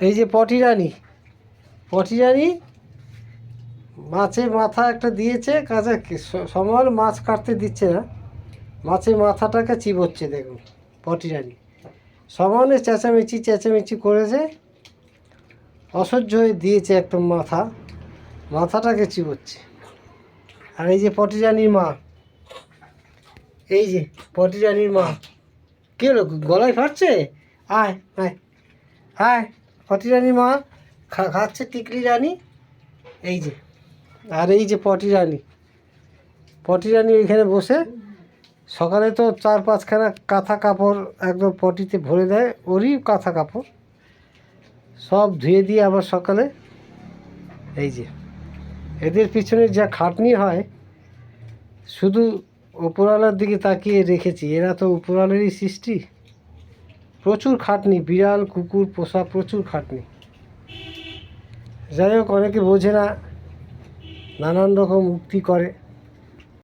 এই যে পটি রানী মাছের মাথা একটা দিয়েছে কাছে, সময় মাছ কাটতে দিচ্ছে না, মাছের মাথাটাকে চিবোচ্ছে। দেখুন পটি রানী সমানে চেঁচামেচি করেছে, অসহ্য হয়ে দিয়েছে একদম, মাথাটাকে চিবোচ্ছে। আর এই যে পটি রানীর মা, এই যে পটি রানীর মা, কী হলো গলায় ফাটছে? আয় আয় আয়, পটি রানীর মা খাচ্ছে টিকলি রানী। এই যে, আর এই যে পটি রানী এখানে বসে সকালে তো 4-5খানা কাঁথা কাপড় একদম পটিতে ভরে দেয়, ওরই কাঁথা কাপড় সব ধুয়ে দিয়ে আবার সকালে। এই যে এদের পিছনে যা খাটনি হয়, শুধু উপরওয়ালার দিকে তাকিয়ে রেখেছি, এরা তো উপরওয়ালারই সৃষ্টি। প্রচুর খাটনি, বিড়াল কুকুর পোষা প্রচুর খাটনি। যাই হোক, অনেকে বোঝে না, নানান রকম উক্তি করে।